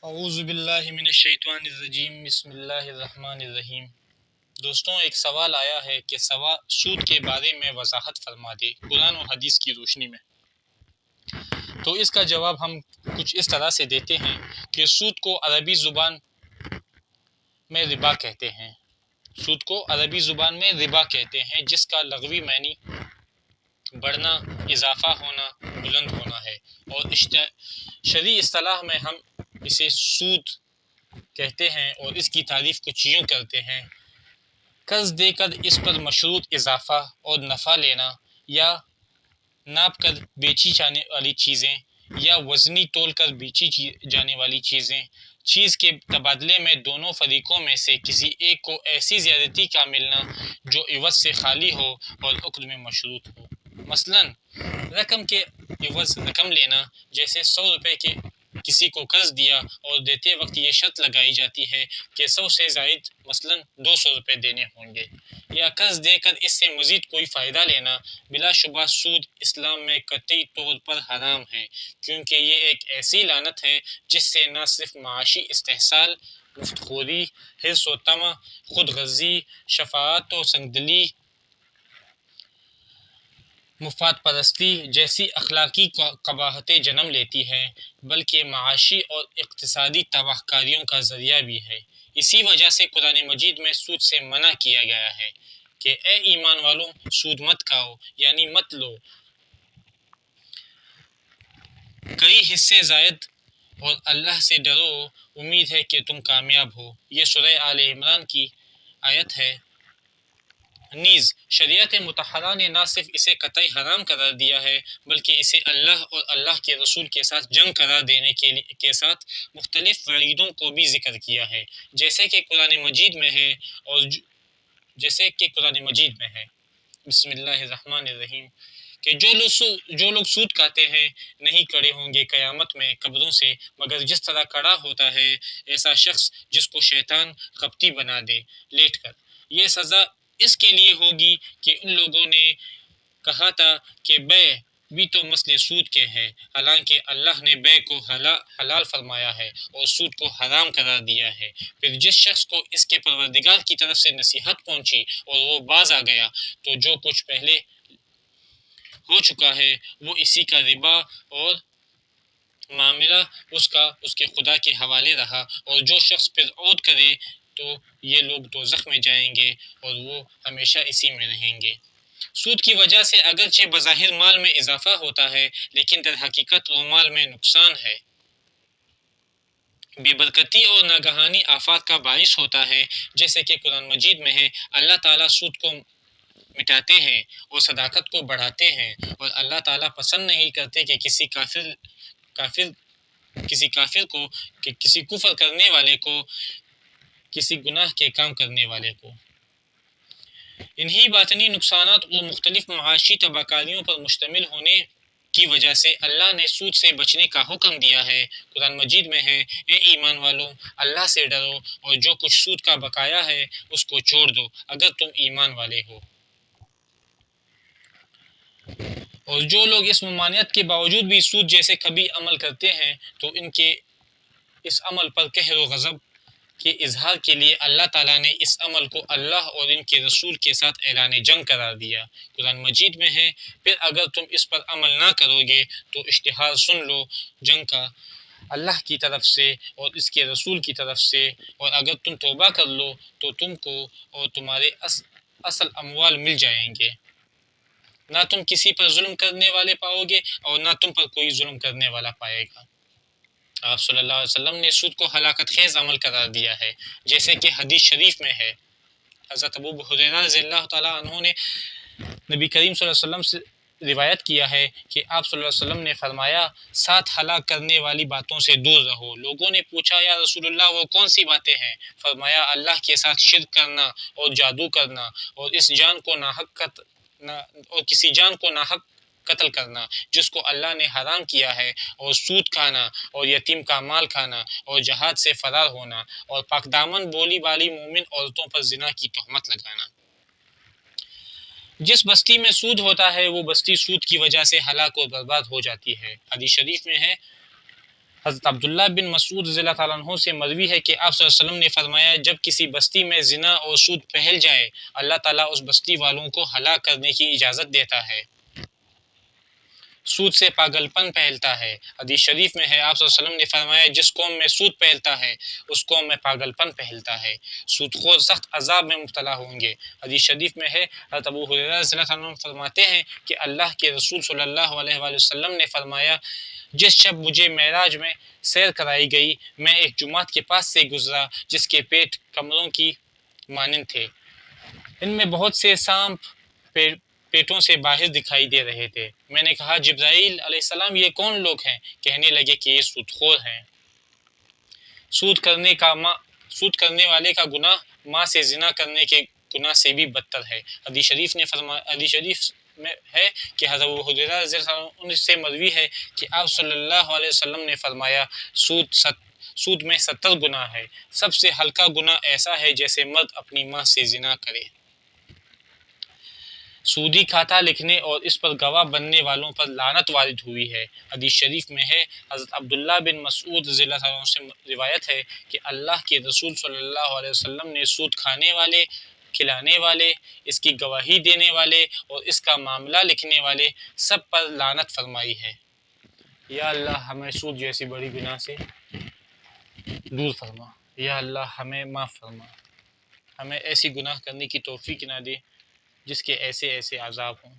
اعوذ باللہ من الشیطان الرجیم بسم اللہ الرحمن الرحیم۔ دوستوں، ایک سوال آیا ہے کہ سود کے بارے میں وضاحت فرما دے قرآن و حدیث کی روشنی میں۔ تو اس کا جواب ہم کچھ اس طرح سے دیتے ہیں کہ سود کو عربی زبان میں ربا کہتے ہیں۔ سود کو عربی زبان میں ربا کہتے ہیں، جس کا لغوی معنی بڑھنا، اضافہ ہونا، بلند ہونا ہے، اور شرعی اصطلاح میں ہم اسے سود کہتے ہیں اور اس کی تعریف کچھ یوں کرتے ہیں: قرض دے کر اس پر مشروط اضافہ اور نفع لینا، یا ناپ کر بیچی جانے والی چیزیں، یا وزنی تول کر بیچی جانے والی چیزیں، چیز کے تبادلے میں دونوں فریقوں میں سے کسی ایک کو ایسی زیادتی کا ملنا جو عوض سے خالی ہو اور عقد میں مشروط ہو۔ مثلاً رقم کے عوض رقم لینا، جیسے 100 روپے کے کسی کو قرض دیا اور دیتے وقت یہ شرط لگائی جاتی ہے کہ 100 سے زائد مثلاً 200 روپے دینے ہوں گے، یا قرض دے کر اس سے مزید کوئی فائدہ لینا۔ بلا شبہ سود اسلام میں قطعی طور پر حرام ہے، کیونکہ یہ ایک ایسی لعنت ہے جس سے نہ صرف معاشی استحصال، مفت خوری، حرص و طمع، خود غرضی، شفاعت و سنگدلی، مفاد پرستی جیسی اخلاقی قباحتیں جنم لیتی ہے، بلکہ معاشی اور اقتصادی تباہ کاریوں کا ذریعہ بھی ہے۔ اسی وجہ سے قرآن مجید میں سود سے منع کیا گیا ہے کہ اے ایمان والوں، سود مت کھاؤ، یعنی مت لو، کئی حصے زائد، اور اللہ سے ڈرو، امید ہے کہ تم کامیاب ہو۔ یہ سورہ آل عمران کی آیت ہے۔ نیز شریعت مطہرہ نے نہ صرف اسے قطعی حرام قرار دیا ہے، بلکہ اسے اللہ اور اللہ کے رسول کے ساتھ جنگ قرار دینے کے ساتھ مختلف وعیدوں کو بھی ذکر کیا ہے، جیسے کہ قرآن مجید میں ہے بسم اللہ الرحمن الرحیم کہ جو لوگ سود کھاتے ہیں نہیں کھڑے ہوں گے قیامت میں قبروں سے، مگر جس طرح کھڑا ہوتا ہے ایسا شخص جس کو شیطان قبطی بنا دے لیٹ کر۔ یہ سزا اس کے لیے ہوگی کہ ان لوگوں نے کہا تھا کہ بیع بھی تو مثل سود کے ہے، حالانکہ اللہ نے بیع کو حلال فرمایا ہے اور سود کو حرام قرار دیا ہے۔ پھر جس شخص کو اس کے پروردگار کی طرف سے نصیحت پہنچی اور وہ باز آ گیا، تو جو کچھ پہلے ہو چکا ہے وہ اسی کا ربا اور معاملہ اس کے خدا کے حوالے رہا، اور جو شخص پھر عود کرے تو یہ لوگ دوزخ میں جائیں گے اور وہ ہمیشہ اسی میں رہیں گے۔ سود کی وجہ سے اگرچہ بظاہر مال میں اضافہ ہوتا ہے، لیکن در حقیقت وہ مال میں نقصان ہے، بے برکتی اور ناگہانی آفات کا باعث ہوتا ہے، جیسے کہ قرآن مجید میں ہے: اللہ تعالیٰ سود کو مٹاتے ہیں اور صداقت کو بڑھاتے ہیں، اور اللہ تعالیٰ پسند نہیں کرتے کہ کسی کافر کو، کہ کسی کفر کرنے والے کو، کسی گناہ کے کام کرنے والے کو۔ انہی باطنی نقصانات اور مختلف معاشی تباہ پر مشتمل ہونے کی وجہ سے اللہ نے سود سے بچنے کا حکم دیا ہے۔ قرآن مجید میں ہے: اے ایمان والو، اللہ سے ڈرو اور جو کچھ سود کا بقایا ہے اس کو چھوڑ دو اگر تم ایمان والے ہو۔ اور جو لوگ اس ممانعت کے باوجود بھی سود جیسے کبھی عمل کرتے ہیں تو ان کے اس عمل پر قہر و غضب کے اظہار کے لیے اللہ تعالیٰ نے اس عمل کو اللہ اور ان کے رسول کے ساتھ اعلان جنگ قرار دیا۔ قرآن مجید میں ہے: پھر اگر تم اس پر عمل نہ کرو گے تو اشتہار سن لو جنگ کا اللہ کی طرف سے اور اس کے رسول کی طرف سے، اور اگر تم توبہ کر لو تو تم کو اور تمہارے اصل اموال مل جائیں گے، نہ تم کسی پر ظلم کرنے والے پاؤ گے اور نہ تم پر کوئی ظلم کرنے والا پائے گا۔ آپ صلی اللہ علیہ وسلم نے سود کو ہلاکت خیز عمل قرار دیا ہے، جیسے کہ حدیث شریف میں ہے۔ حضرت ابو ہریرہ رضی اللہ تعالیٰ عنہ نے نبی کریم صلی اللہ علیہ وسلم سے روایت کیا ہے کہ آپ صلی اللہ علیہ وسلم نے فرمایا: 7 ہلاک کرنے والی باتوں سے دور رہو۔ لوگوں نے پوچھا: یا رسول اللہ وہ کون سی باتیں ہیں؟ فرمایا: اللہ کے ساتھ شرک کرنا اور جادو کرنا، اور کسی جان کو ناحق قتل کرنا جس کو اللہ نے حرام کیا ہے، اور سود کھانا اور یتیم کا مال کھانا، اور جہاد سے فرار ہونا، اور پاک دامن بولی بالی مومن عورتوں پر زنا کی تہمت لگانا۔ جس بستی میں سود ہوتا ہے وہ بستی سود کی وجہ سے ہلاک اور برباد ہو جاتی ہے۔ حدیث شریف میں ہے: حضرت عبداللہ بن مسعود رضی اللہ تعالیٰ عنہ سے مروی ہے کہ آپ صلی اللہ علیہ وسلم نے فرمایا جب کسی بستی میں زنا اور سود پھیل جائے اللہ تعالیٰ اس بستی والوں کو ہلاک کرنے کی اجازت دیتا ہے۔ سود سے پاگل پن پھیلتا ہے۔ حدیث شریف میں ہے آپ صلی اللہ علیہ وسلم نے فرمایا جس قوم میں سود پھیلتا ہے اس قوم میں پاگل پن پھیلتا ہے، سود خور سخت عذاب میں مبتلا ہوں گے۔ حدیث شریف میں ہے حضرت ابو ہریرہ رضی اللہ عنہ فرماتے ہیں کہ اللہ کے رسول صلی اللہ علیہ وآلہ وسلم نے فرمایا جس شب مجھے معراج میں سیر کرائی گئی میں ایک جماعت کے پاس سے گزرا جس کے پیٹ کمروں کی مانند تھے، ان میں بہت سے سانپ پیٹوں سے باہر دکھائی دے رہے تھے۔ میں نے کہا جبرائیل علیہ السلام یہ کون لوگ ہیں؟ کہنے لگے کہ یہ سود خور ہیں۔ سود کرنے والے کا گناہ ماں سے زنا کرنے کے گناہ سے بھی بدتر ہے۔ حدیث شریف میں ہے کہ حضرت ابو ہریرہ رضی اللہ عنہ سے مروی ہے کہ آپ صلی اللہ علیہ وسلم نے فرمایا سود میں 70 گناہ ہے، سب سے ہلکا گناہ ایسا ہے جیسے مرد اپنی ماں سے زنا کرے۔ سودی کھاتا لکھنے اور اس پر گواہ بننے والوں پر لعنت وارد ہوئی ہے۔ حدیث شریف میں ہے حضرت عبداللہ بن مسعود رضی اللہ عنہ سے روایت ہے کہ اللہ کے رسول صلی اللہ علیہ وسلم نے سود کھانے والے، کھلانے والے، اس کی گواہی دینے والے اور اس کا معاملہ لکھنے والے سب پر لعنت فرمائی ہے۔ یا اللہ ہمیں سود جیسی بڑی گناہ سے دور فرما، یا اللہ ہمیں معاف فرما، ہمیں ایسی گناہ کرنے کی توفیق نہ دے جس کے ایسے عذاب ہوں۔